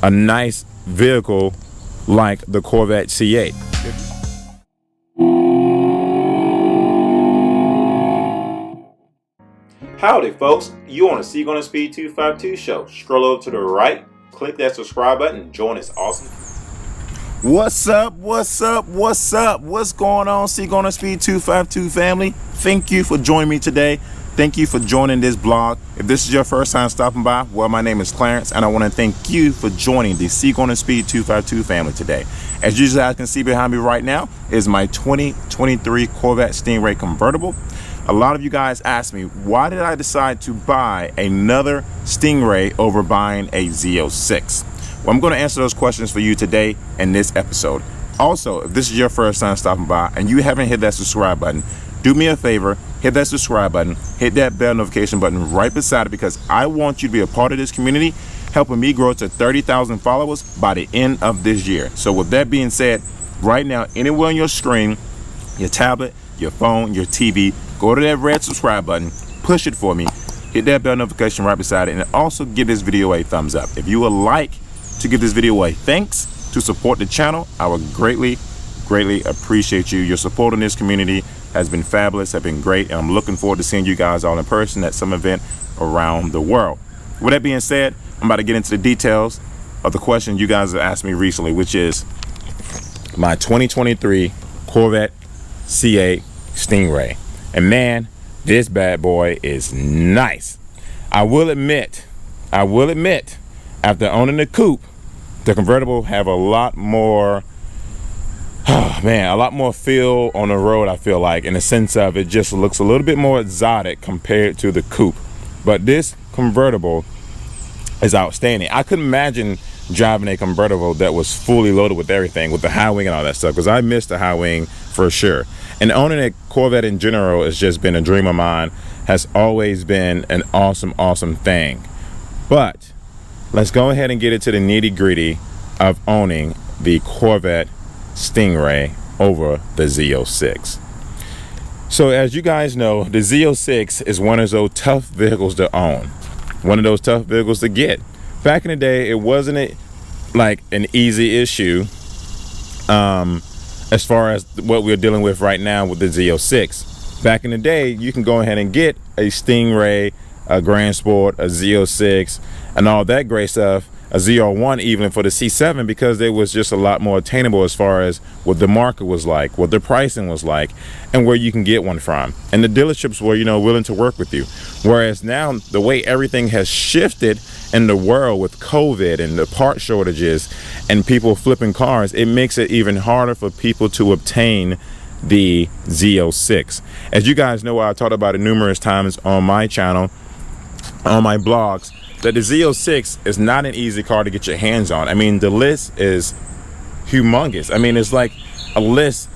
a nice vehicle like the Corvette C8. Howdy folks, you on the C Gonna Speed 252 show. Scroll over to the right, click that subscribe button, and join this awesome. What's up, what's going on, C Gonna Speed 252 family? Thank you for joining me today. Thank you for joining this blog. If this is your first time stopping by, well, my name is Clarence, and I want to thank you for joining the C Gonna Speed 252 family today. As you guys can see behind me right now is my 2023 Corvette Stingray convertible. A lot of you guys asked me, why did I decide to buy another Stingray over buying a Z06? Well, I'm going to answer those questions for you today in this episode. Also, if this is your first time stopping by and you haven't hit that subscribe button, do me a favor, hit that subscribe button, hit that bell notification button right beside it, because I want you to be a part of this community, helping me grow to 30,000 followers by the end of this year. So with that being said, right now, anywhere on your screen, your tablet, your phone, your TV, go to that red subscribe button, push it for me, hit that bell notification right beside it, and also give this video a thumbs up. If you would like to give this video a thanks to support the channel, I would greatly appreciate you. Your support in this community has been fabulous, have been great, and I'm looking forward to seeing you guys all in person at some event around the world. With that being said, I'm about to get into the details of the question you guys have asked me recently, which is my 2023 Corvette C8 Stingray. And man, this bad boy is nice. I will admit, after owning the Coupe, the convertible have a lot more, a lot more feel on the road, I feel like, in the sense of it just looks a little bit more exotic compared to the Coupe. But this convertible is outstanding. I couldn't imagine driving a convertible that was fully loaded with everything, with the high wing and all that stuff, because I missed the high wing for sure. And owning a Corvette in general has just been a dream of mine, has always been an awesome thing. But let's go ahead and get into the nitty gritty of owning the Corvette Stingray over the Z06. So as you guys know, the Z06 is one of those tough vehicles to own, one of those tough vehicles to get. Back in the day, it wasn't like an easy issue as far as what we're dealing with right now with the Z06. Back in the day, you can go ahead and get a Stingray, a Grand Sport, a Z06, and all that great stuff, a Z01 even for the C7, because it was just a lot more attainable as far as what the market was like, what the pricing was like, and where you can get one from. And the dealerships were, willing to work with you. Whereas now, the way everything has shifted in the world with COVID and the part shortages and people flipping cars, it makes it even harder for people to obtain the Z06. As you guys know, I talked about it numerous times on my channel, on my blogs, that the Z06 is not an easy car to get your hands on. I mean, the list is humongous. I mean, it's like a list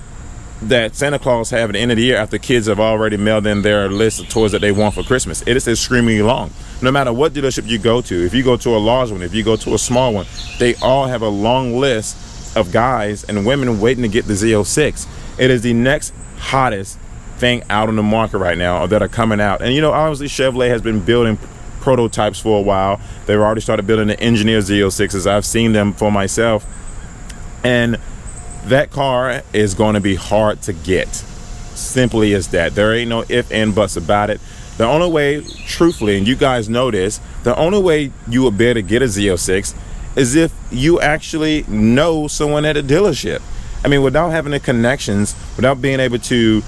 that Santa Claus have at the end of the year after kids have already mailed in their list of toys that they want for Christmas. It is extremely long. No matter what dealership you go to, if you go to a large one, if you go to a small one, they all have a long list of guys and women waiting to get the Z06. It is the next hottest thing out on the market right now, or that are coming out. And obviously Chevrolet has been building prototypes for a while. They've already started building the engineered Z06s. I've seen them for myself, and that car is going to be hard to get. Simply as that. There ain't no if and buts about it. The only way, truthfully, and you guys know this, the only way you would be able to get a Z06 is if you actually know someone at a dealership. I mean, without having the connections, without being able to,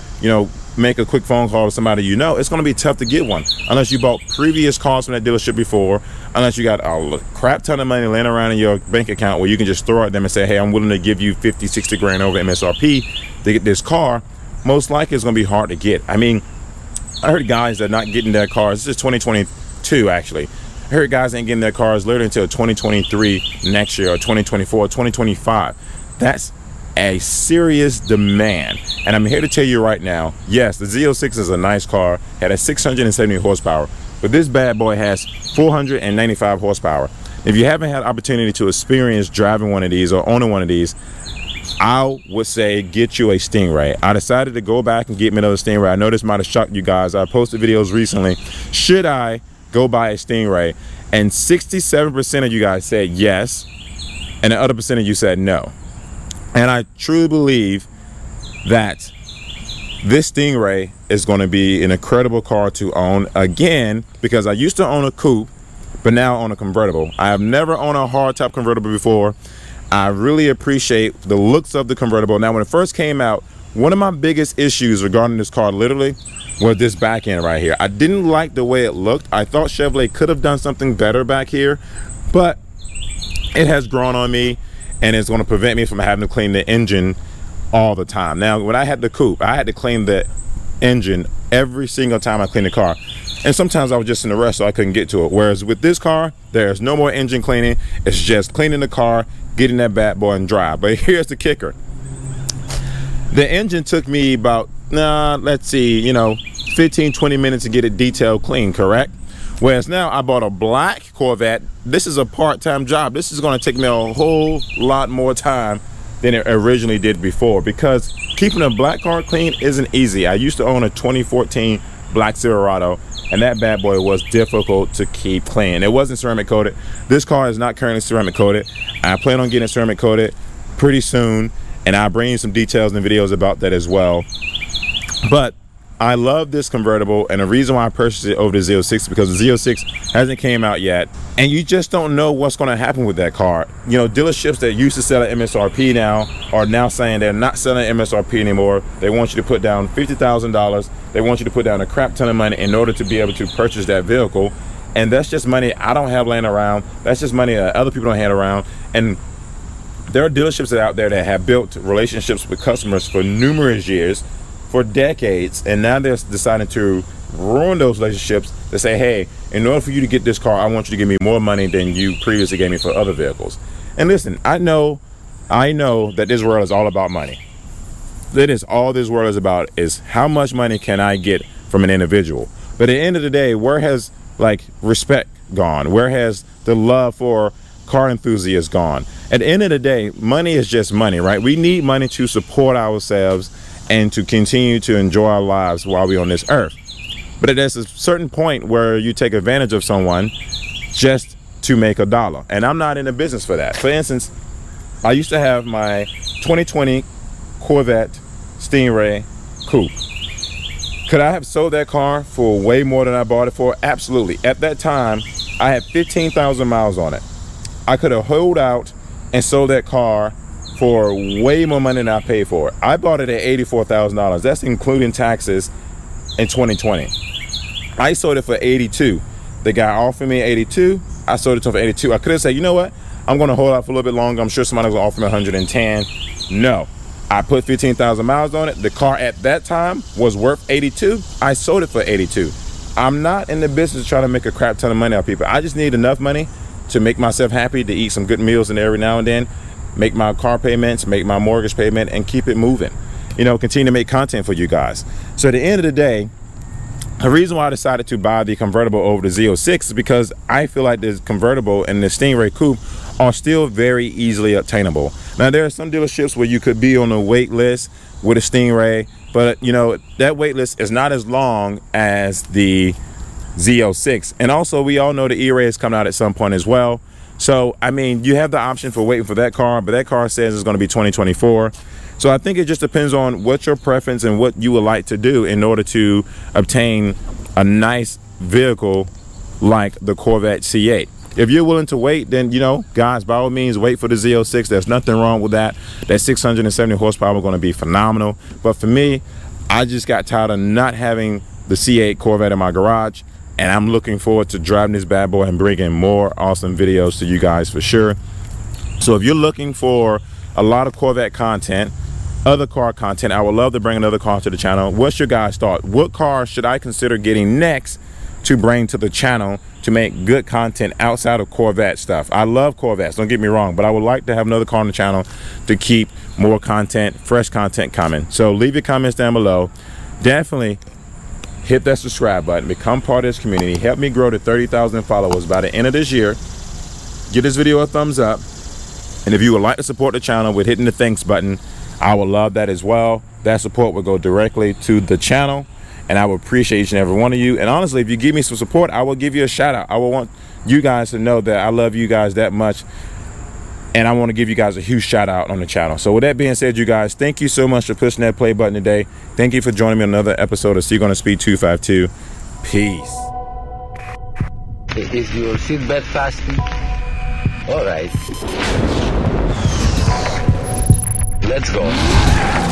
make a quick phone call to somebody it's going to be tough to get one unless you bought previous cars from that dealership before, unless you got a crap ton of money laying around in your bank account where you can just throw at them and say, hey, I'm willing to give you 50, 60 grand over MSRP to get this car. Most likely it's going to be hard to get. I mean, I heard guys that are not getting their cars, this is 2022 actually, I heard guys ain't getting their cars literally until 2023 next year, or 2024, 2025. That's a serious demand. And I'm here to tell you right now, yes, the Z06 is a nice car, had a 670 horsepower, but this bad boy has 495 horsepower. If you haven't had opportunity to experience driving one of these or owning one of these, I would say get you a Stingray. I decided to go back and get me another Stingray. I know this might have shocked you guys. I posted videos recently. Should I go buy a Stingray? And 67% of you guys said yes. and the other percent of you said no. And I truly believe that this Stingray is going to be an incredible car to own again, because I used to own a coupe, but now I own a convertible. I have never owned a hardtop convertible before. I really appreciate the looks of the convertible. Now, when it first came out, one of my biggest issues regarding this car literally was this back end right here. I didn't like the way it looked. I thought Chevrolet could have done something better back here, but it has grown on me, and it's going to prevent me from having to clean the engine all the time. Now, when I had the coupe, I had to clean the engine every single time I cleaned the car, and sometimes I was just in a rush so I couldn't get to it. Whereas with this car, there's no more engine cleaning. It's just cleaning the car, getting that bad boy and drive. But here's the kicker: the engine took me about let's see, 15-20 minutes to get it detailed clean, correct? Whereas now I bought a black Corvette. This is a part-time job. This is going to take me a whole lot more time than it originally did before, because keeping a black car clean isn't easy. I used to own a 2014 black Silverado, and that bad boy was difficult to keep clean. It wasn't ceramic coated. This car is not currently ceramic coated. I plan on getting ceramic coated pretty soon, and I'll bring you some details and videos about that as well. But I love this convertible, and the reason why I purchased it over the Z06 because the Z06 hasn't came out yet, and you just don't know what's going to happen with that car. Dealerships that used to sell at MSRP now are now saying they're not selling MSRP anymore. They want you to put down $50,000. They want you to put down a crap ton of money in order to be able to purchase that vehicle, and that's just money I don't have laying around. That's just money that other people don't have around. And there are dealerships out there that have built relationships with customers for numerous years, for decades, and now they're deciding to ruin those relationships. They say, hey, in order for you to get this car, I want you to give me more money than you previously gave me for other vehicles. And listen, I know that this world is all about money. That is all this world is about, is how much money can I get from an individual. But at the end of the day, where has respect gone? Where has the love for car enthusiasts gone? At the end of the day, money is just money, right? We need money to support ourselves and to continue to enjoy our lives while we're on this earth. But there's a certain point where you take advantage of someone just to make a dollar, and I'm not in the business for that. For instance, I used to have my 2020 Corvette Stingray Coupe. Could I have sold that car for way more than I bought it for? Absolutely. At that time, I had 15,000 miles on it. I could have held out and sold that car for way more money than I paid for it. I bought it at $84,000. That's including taxes in 2020. I sold it for 82. The guy offered me 82. I sold it to him for 82. I could have said, you know what? I'm going to hold out for a little bit longer. I'm sure somebody was going to offer me 110. No. I put 15,000 miles on it. The car at that time was worth 82. I sold it for 82. I'm not in the business of trying to make a crap ton of money out of people. I just need enough money to make myself happy, to eat some good meals in there every now and then, make my car payments, make my mortgage payment, and keep it moving. Continue to make content for you guys. So at the end of the day, the reason why I decided to buy the convertible over the Z06 is because I feel like this convertible and the Stingray Coupe are still very easily obtainable. Now, there are some dealerships where you could be on a wait list with a Stingray, but that wait list is not as long as the Z06. And also, we all know the E-Ray is coming out at some point as well. So, you have the option for waiting for that car, but that car says it's going to be 2024. So I think it just depends on what's your preference and what you would like to do in order to obtain a nice vehicle like the Corvette C8. If you're willing to wait, then, guys, by all means, wait for the Z06. There's nothing wrong with that. That 670 horsepower is going to be phenomenal. But for me, I just got tired of not having the C8 Corvette in my garage, and I'm looking forward to driving this bad boy and bringing more awesome videos to you guys for sure. So if you're looking for a lot of Corvette content, other car content, I would love to bring another car to the channel. What's your guys' thought? What car should I consider getting next to bring to the channel to make good content outside of Corvette stuff? I love Corvettes, don't get me wrong, but I would like to have another car on the channel to keep more content, fresh content coming. So leave your comments down below. Definitely hit that subscribe button, become part of this community, help me grow to 30,000 followers by the end of this year. Give this video a thumbs up, and if you would like to support the channel with hitting the thanks button, I would love that as well. That support will go directly to the channel, and I would appreciate each and every one of you. And honestly, if you give me some support, I will give you a shout out. I will want you guys to know that I love you guys that much, and I want to give you guys a huge shout out on the channel. So with that being said, you guys, thank you so much for pushing that play button today. Thank you for joining me on another episode of Seek on the Speed 252. Peace. Is your seatbelt fastened? All right. Let's go.